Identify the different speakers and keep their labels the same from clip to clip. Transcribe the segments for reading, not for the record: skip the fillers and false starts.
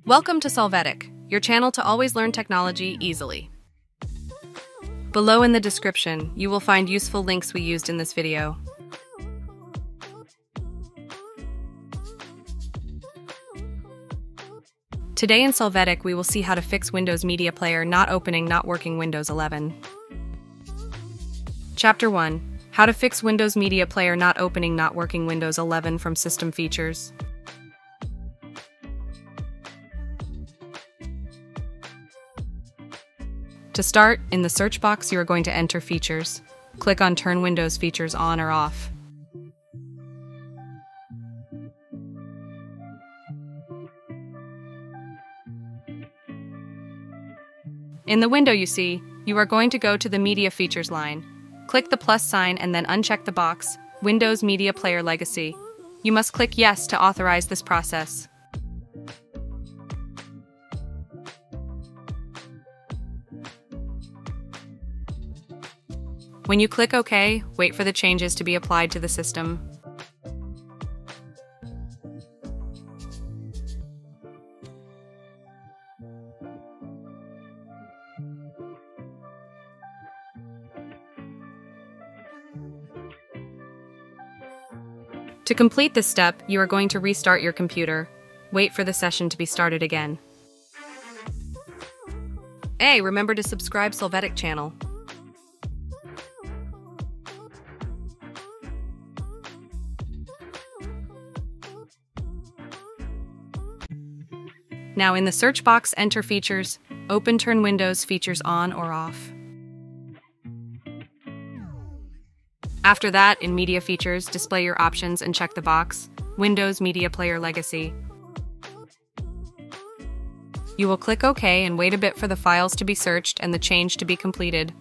Speaker 1: Welcome to Solvetic, your channel to always learn technology easily. Below in the description, you will find useful links we used in this video. Today in Solvetic, we will see how to fix Windows Media Player not opening, not working Windows 11. Chapter 1. How to fix Windows Media Player not opening, not working Windows 11 from System Features. To start, in the search box you are going to enter Features. Click on Turn Windows Features on or off. In the window you see, you are going to go to the Media Features line. Click the plus sign and then uncheck the box, Windows Media Player Legacy. You must click Yes to authorize this process. When you click OK, wait for the changes to be applied to the system. To complete this step, you are going to restart your computer. Wait for the session to be started again. Hey, remember to subscribe Solvetic channel. Now in the search box, enter Features, open Turn Windows Features on or off. After that, in Media Features, display your options and check the box, Windows Media Player Legacy. You will click OK and wait a bit for the files to be searched and the change to be completed.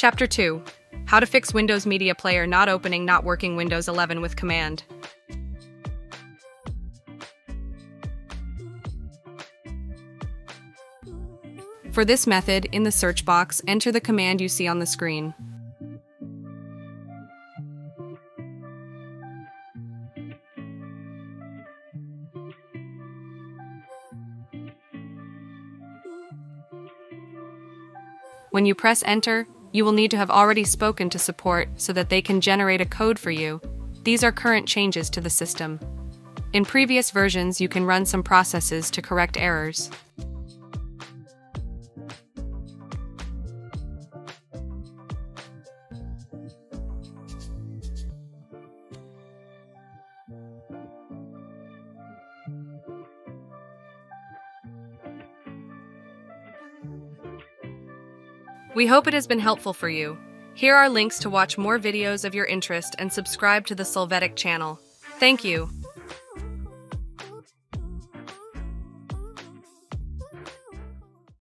Speaker 1: Chapter 2. How to fix Windows Media Player not opening, not working Windows 11 with command. For this method, in the search box, enter the command you see on the screen. When you press Enter, you will need to have already spoken to support so that they can generate a code for you. These are current changes to the system. In previous versions, you can run some processes to correct errors. We hope it has been helpful for you. Here are links to watch more videos of your interest and subscribe to the Solvetic channel. Thank you.